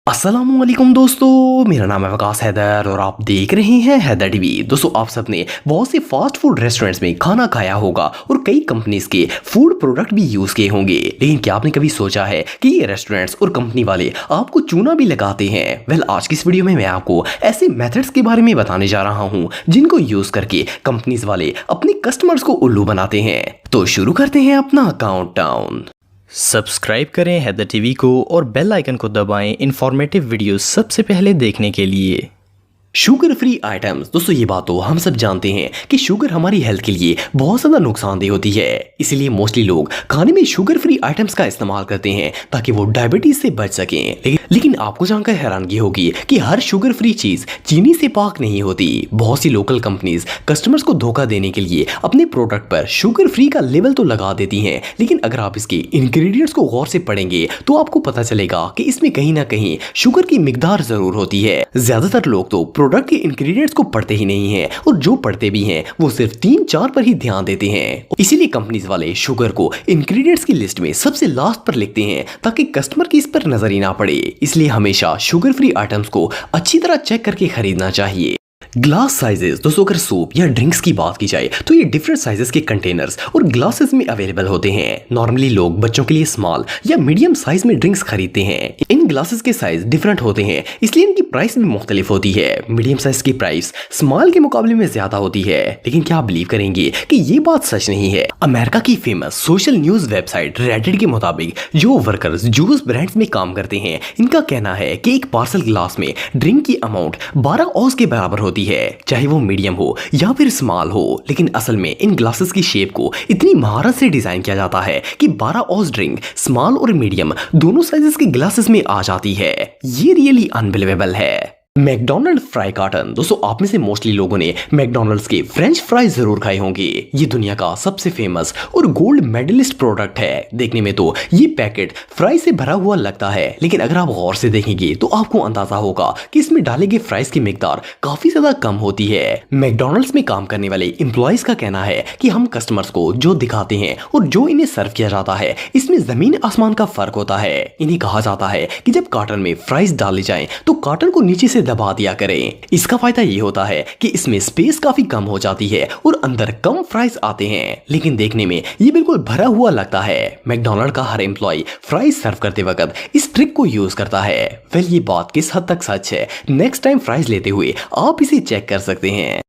अस्सलामुअलैकुम दोस्तों, मेरा नाम है वकास हैदर और आप देख रहे हैं हैदर टीवी। दोस्तों, आप सबने बहुत से फास्ट फूड रेस्टोरेंट्स में खाना खाया होगा और कई कंपनीज के फूड प्रोडक्ट भी यूज किए होंगे, लेकिन क्या आपने कभी सोचा है कि ये रेस्टोरेंट्स और कंपनी वाले आपको चूना भी लगाते हैं? आज की इस वीडियो में मैं आपको ऐसे मेथड्स के बारे में बताने जा रहा हूँ जिनको यूज करके कंपनीज वाले अपने कस्टमर्स को उल्लू बनाते हैं। तो शुरू करते हैं अपना काउंटडाउन। सब्सक्राइब करें हैदर टीवी को और बेल आइकन को दबाएं इन्फॉर्मेटिव वीडियोस सबसे पहले देखने के लिए। Sugar free items. दोस्तों, ये बात तो हम सब जानते हैं कि शुगर हमारी हेल्थ के लिए बहुत ज़्यादा नुकसानदेह होती है, इसीलिए मोस्टली लोग खाने में शुगर फ्री आइटम्स का इस्तेमाल करते हैं ताकि वो डायबिटीज से बच सकें। लेकिन आपको जानकर हैरानगी होगी कि हर शुगर फ्री चीज चीनी से पाक नहीं होती। बहुत सी लोकल कंपनीज कस्टमर्स को धोखा देने के लिए अपने प्रोडक्ट पर शुगर फ्री का लेबल तो लगा देती हैं, लेकिन अगर आप इसके इंग्रेडिएंट्स को गौर से पढ़ेंगे तो आपको पता चलेगा कि इसमें कहीं ना कहीं शुगर की मिकदार जरूर होती है। ज्यादातर लोग तो प्रोडक्ट के इंग्रेडिएंट्स को पढ़ते ही नहीं हैं, और जो पढ़ते भी हैं वो सिर्फ 3-4 पर ही ध्यान देते हैं। इसीलिए कंपनीज वाले शुगर को इंग्रेडिएंट्स की लिस्ट में सबसे लास्ट पर लिखते हैं ताकि कस्टमर की इस पर नजर ही ना पड़े। इसलिए हमेशा शुगर फ्री आइटम्स को अच्छी तरह चेक करके खरीदना चाहिए। Glass sizes. दोस्तों, अगर सूप या ड्रिंक्स की बात की जाए तो ये डिफरेंट साइजेस के कंटेनर्स और ग्लासेस में अवेलेबल होते हैं। नॉर्मली लोग बच्चों के लिए स्मॉल या मीडियम साइज में ड्रिंक्स खरीदते हैं। इन ग्लासेस के साइज डिफरेंट होते हैं, इसलिए इनकी प्राइस भी मुख्तलिफ होती है। मीडियम साइज की प्राइस स्मॉल के मुकाबले में ज्यादा होती है, लेकिन क्या आप बिलीव करेंगे कि ये बात सच नहीं है? अमेरिका की famous social news website Reddit के मुताबिक जो वर्कर्स जूस ब्रांड्स में काम करते हैं, इनका कहना है कि एक पार्सल ग्लास में ड्रिंक की अमाउंट 12 औंस के बराबर होती है, चाहे वो मीडियम हो या फिर स्मॉल हो। लेकिन असल में इन ग्लासेस की शेप को इतनी महारत से डिजाइन किया जाता है कि 12 औंस ड्रिंक स्मॉल और मीडियम दोनों साइजेस के ग्लासेस में आ जाती है। ये रियली अनबिलीवेबल है। McDonald fry carton. दोस्तों, आप में से मोस्टली लोगों ने मैकडॉनल्ड्स के फ्रेंच फ्राइज जरूर खाए होंगे। ये दुनिया का सबसे फेमस और गोल्ड मेडलिस्ट प्रोडक्ट है। देखने में तो ये पैकेट फ्राइज से भरा हुआ लगता है, लेकिन अगर आप गौर से देखेंगे तो आपको अंदाजा होगा कि इसमें डाले गए फ्राइज की मिकदार काफी ज्यादा कम होती है। मैकडॉनल्ड्स में काम करने वाले एम्प्लॉइज का कहना है कि हम कस्टमर्स को जो दिखाते हैं और जो इन्हें सर्व किया जाता है, इसमें जमीन आसमान का फर्क होता है। इन्हें कहा जाता है कि जब कार्टन में फ्राइज डाले जाएं तो कार्टन को नीचे से दबा दिया करें। इसका फायदा ये होता है कि इसमें स्पेस काफी कम हो जाती है और अंदर कम फ्राइज आते हैं, लेकिन देखने में ये बिल्कुल भरा हुआ लगता है। मैकडॉनल्ड का हर एम्प्लॉय फ्राइज सर्व करते वक्त इस ट्रिक को यूज करता है। ये बात किस हद तक सच है, नेक्स्ट टाइम फ्राइज लेते हुए आप इसे चेक कर सकते हैं।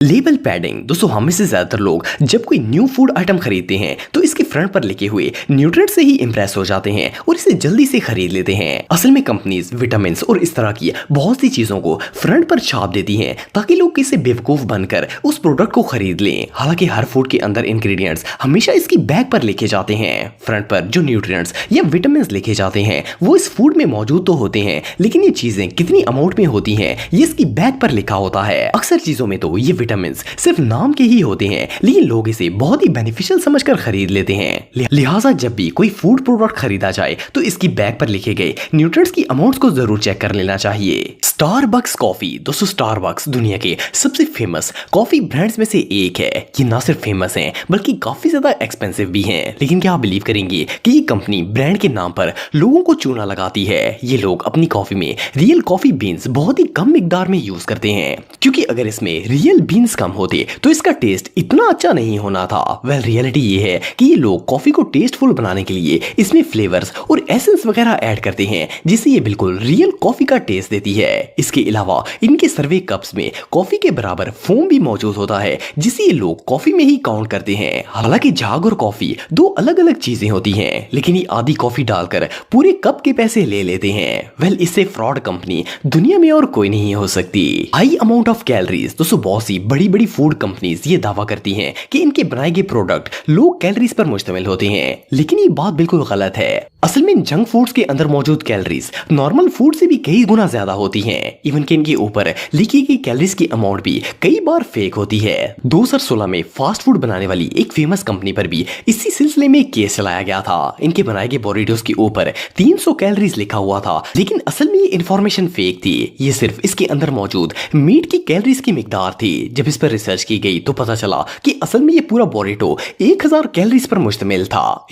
Label padding. दोस्तों, हम में से ज्यादातर लोग जब कोई न्यू फूड आइटम खरीदते हैं तो इसके फ्रंट पर लिखे हुए न्यूट्रिएंट्स से ही इंप्रेस हो जाते हैं और इसे जल्दी से खरीद लेते हैं। असल में कंपनीज विटामिन और इस तरह की बहुत सी चीजों को फ्रंट पर छाप देती हैं ताकि लोग किसी बेवकूफ बनकर उस प्रोडक्ट को खरीद लें। हालांकि हर फूड के अंदर इंग्रेडिएंट्स हमेशा इसकी बैग पर लिखे जाते हैं। फ्रंट पर जो न्यूट्रिएंट्स या विटामिन लिखे जाते हैं वो इस फूड में मौजूद तो होते हैं, लेकिन ये चीजें कितनी अमाउंट में होती हैं ये इसकी बैग पर लिखा होता है। अक्सर चीजों में तो ये विटामिन सिर्फ नाम के ही होते हैं, लेकिन लोग इसे बहुत ही बेनिफिशियल समझकर खरीद लेते हैं। लिहाजा जब भी कोई फूड प्रोडक्ट खरीदा जाए तो इसकी बैग पर लिखे गए न्यूट्रिएंट्स की अमाउंट्स को जरूर चेक कर लेना चाहिए। Starbucks coffee. दोस्तों, स्टारबक्स दुनिया के सबसे फेमस कॉफी ब्रांड्स में से एक है। ये ना सिर्फ फेमस है बल्कि काफी ज्यादा एक्सपेंसिव भी हैं। लेकिन क्या आप बिलीव करेंगे कि ये कंपनी ब्रांड के नाम पर लोगों को चूना लगाती है? ये लोग अपनी कॉफी में रियल कॉफी बीन्स बहुत ही कम मिकदार में यूज करते हैं, क्योंकि अगर इसमें रियल बीन्स कम होते तो इसका टेस्ट इतना अच्छा नहीं होना था। रियलिटी ये है कि ये लोग कॉफी को टेस्टफुल बनाने के लिए इसमें फ्लेवर्स और एसेंस वगैरह ऐड करते हैं, जिससे ये बिल्कुल रियल कॉफी का टेस्ट देती है। इसके अलावा इनके सर्वे कप्स में कॉफी के बराबर फोम भी मौजूद होता है, जिसे ये लोग कॉफी में ही काउंट करते हैं। हालांकि झाग और कॉफी दो अलग अलग चीजें होती हैं, लेकिन ये आधी कॉफी डालकर पूरे कप के पैसे ले लेते हैं। इससे फ्रॉड कंपनी दुनिया में और कोई नहीं हो सकती। High amount of calories. दोस्तों, बहुत सी बड़ी बड़ी फूड कंपनीज ये दावा करती हैं कि इनके बनाए गए प्रोडक्ट लो कैलोरीज पर मुश्तमिल होते हैं, लेकिन ये बात बिल्कुल गलत है। असल में जंक फूड्स के अंदर मौजूद कैलोरीज नॉर्मल फूड से भी कई गुना ज्यादा होती हैं। इवन कि इनके ऊपर लिखी गई कैलोरीज की अमाउंट भी कई बार फेक होती है। 2016 में फास्ट फूड बनाने वाली एक फेमस कंपनी पर भी इसी सिलसिले में एक केस चलाया गया था। इनके बनाए गए बोरिटोस के ऊपर 300 कैलोरीज लिखा हुआ था, लेकिन असल में ये इंफॉर्मेशन फेक थी। ये सिर्फ इसके अंदर मौजूद मीट की कैलोरीज की मिकदार थी। जब इस पर रिसर्च की गई तो पता चला कि असल में ये पूरा बोरिटो 1000 कैलोरीज पर मुश्तमिल था।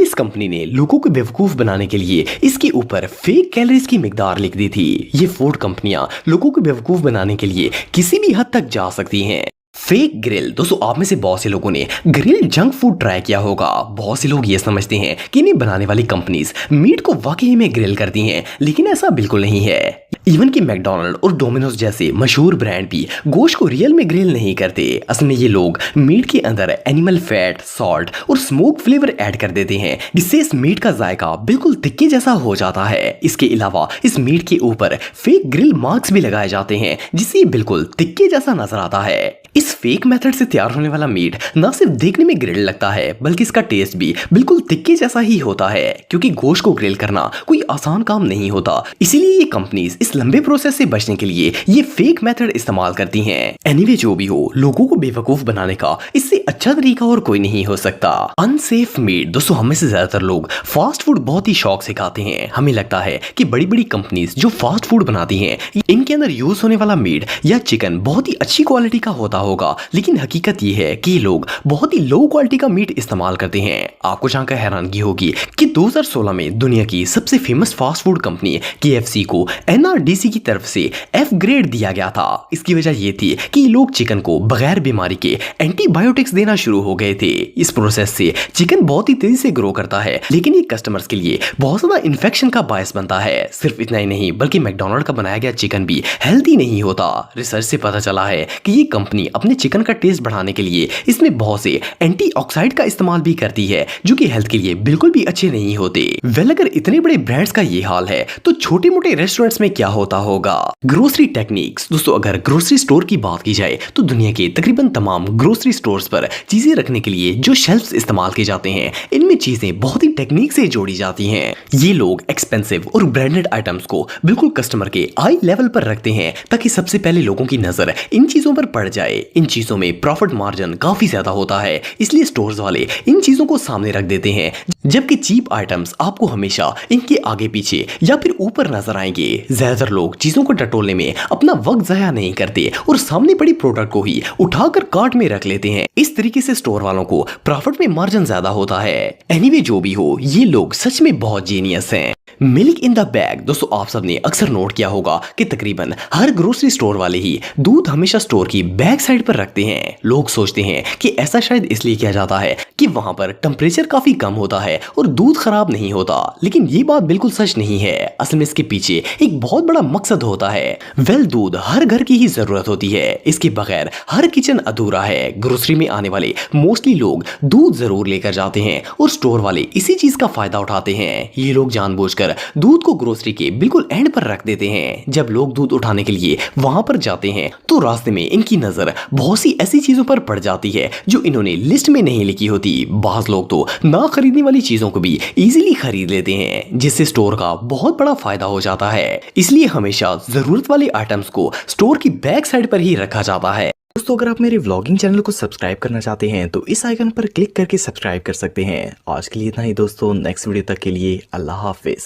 इस कंपनी ने लोगों को बेवकूफ बेवकूफ बनाने के लिए इसके ऊपर फेक कैलोरीज की मिकदार लिख दी थी। ये फूड कंपनियां लोगों को बेवकूफ बनाने के लिए किसी भी हद तक जा सकती हैं। फेक ग्रिल, दोस्तों आप में से बहुत से लोगों ने ग्रिल जंक फूड ट्राई किया होगा। बहुत से लोग ये समझते हैं कि इन्हें बनाने वाली कंपनीज मीट को वाकई में ग्रिल करती हैं, लेकिन ऐसा बिल्कुल नहीं है। इवन कि मैकडोनल्ड और डोमिनोज जैसे मशहूर ब्रांड भी गोश्त को रियल में ग्रिल नहीं करते। असल में ये लोग मीट के अंदर एनिमल फैट, सॉल्ट और स्मोक फ्लेवर ऐड कर देते हैं, जिससे इस मीट का जायका बिल्कुल तिक्के जैसा हो जाता है। इसके अलावा इस मीट के ऊपर फेक ग्रिल मार्क्स भी लगाए जाते हैं, जिससे ये बिल्कुल तिक्के जैसा नजर आता है। इस फेक मेथड से तैयार होने वाला मीट न सिर्फ देखने में ग्रिल लगता है, बल्कि इसका टेस्ट भी बिल्कुल तिक्के जैसा ही होता है, क्योंकि गोश्त को ग्रिल करना कोई आसान काम नहीं होता। इसीलिए ये कंपनीज इस लंबे प्रोसेस से बचने के लिए ये फेक मेथड इस्तेमाल करती हैं। एनीवे जो भी हो, लोगों को बेवकूफ बनाने का इससे अच्छा तरीका और कोई नहीं हो सकता। अनसेफ मीट, दोस्तों हम में से ज्यादातर लोग फास्ट फूड बहुत ही शौक से खाते हैं। हमें लगता है कि बड़ी बड़ी कंपनीज जो फास्ट फूड बनाती हैं, इनके अंदर यूज होने वाला मीट या चिकन बहुत ही अच्छी क्वालिटी का होता होगा, लेकिन हकीकत ये है कि ये लोग बहुत ही लो क्वालिटी का मीट इस्तेमाल करते हैं। आपको जानकर हैरानगी होगी कि 2016 में दुनिया की सबसे famous fast food company KFC को NRDC की तरफ से F ग्रेड दिया गया था। इसकी वजह ये थी कि ये लोग चिकन को बगैर बीमारी के एंटीबायोटिक्स देना शुरू हो गए थे। इस प्रोसेस से चिकन बहुत ही तेजी से ग्रो करता है, लेकिन ये कस्टमर्स के लिए बहुत ज्यादा इन्फेक्शन का बायस बनता है। सिर्फ इतना ही नहीं, बल्कि मैकडोनल्ड का बनाया गया चिकन भी हेल्दी नहीं होता। रिसर्च से पता चला है कि ये कंपनी अपने चिकन का टेस्ट बढ़ाने के लिए इसमें बहुत से एंटीऑक्सीडेंट का इस्तेमाल भी करती है, जो कि हेल्थ के लिए बिल्कुल भी अच्छे नहीं होते। वेल, अगर इतने बड़े ब्रांड्स का ये हाल है तो छोटे मोटे रेस्टोरेंट्स में क्या होता होगा। ग्रोसरी टेक्निक्स, दोस्तों अगर ग्रोसरी स्टोर की बात की जाए तो दुनिया के तकरीबन तमाम ग्रोसरी स्टोर्स पर चीजें रखने के लिए जो शेल्फ्स इस्तेमाल किए जाते हैं, इनमें चीजें बहुत ही टेक्निक से जोड़ी जाती हैं। ये लोग एक्सपेंसिव और ब्रांडेड आइटम्स को बिल्कुल कस्टमर के आई लेवल पर रखते हैं, ताकि सबसे पहले लोगों की नजर इन चीजों पर पड़ जाए। इन चीजों में प्रॉफिट मार्जिन काफी ज्यादा होता है, इसलिए स्टोर्स वाले इन चीजों को सामने रख देते हैं, जबकि चीप आइटम्स आपको हमेशा इनके आगे पीछे या फिर ऊपर नजर आएंगे। ज्यादातर लोग चीजों को टटोलने में अपना वक्त जाया नहीं करते और सामने पड़ी प्रोडक्ट को ही उठाकर कार्ट में रख लेते हैं। इस तरीके से स्टोर वालों को प्रॉफिट में मार्जिन ज्यादा होता है। एनीवे जो भी हो, ये लोग सच में बहुत जीनियस हैं। मिल्क इन द बैग, दोस्तों आप सबने अक्सर नोट किया होगा कि तकरीबन हर ग्रोसरी स्टोर वाले ही दूध हमेशा स्टोर की बैक साइड पर रखते हैं। लोग सोचते हैं कि ऐसा शायद इसलिए किया जाता है कि वहां पर टेम्परेचर काफी कम होता है और दूध खराब नहीं होता, लेकिन ये बात बिल्कुल सच नहीं है। असल में इसके पीछे एक बहुत बड़ा मकसद होता है। वेल, दूध हर घर की ही जरूरत होती है, इसके बगैर हर किचन अधूरा है। ग्रोसरी में आने वाले मोस्टली लोग दूध जरूर लेकर जाते हैं और स्टोर वाले इसी चीज का फायदा उठाते हैं। ये लोग जानबूझकर दूध को ग्रोसरी के बिल्कुल एंड पर रख देते हैं। जब लोग दूध उठाने के लिए वहां पर जाते हैं तो रास्ते में इनकी नजर बहुत सी ऐसी चीजों पर पड़ जाती है जो इन्होंने लिस्ट में नहीं लिखी होती। बाज लोग तो ना खरीदने वाली चीजों को भी इजीली खरीद लेते हैं, जिससे स्टोर का बहुत बड़ा फायदा हो जाता है। इसलिए हमेशा जरूरत वाले आइटम्स को स्टोर की बैक साइड पर ही रखा जाता है। दोस्तों अगर आप मेरे व्लॉगिंग चैनल को सब्सक्राइब करना चाहते हैं तो इस आइकन पर क्लिक करके सब्सक्राइब कर सकते हैं। आज के लिए इतना ही दोस्तों, नेक्स्ट वीडियो तक के लिए अल्लाह हाफिज।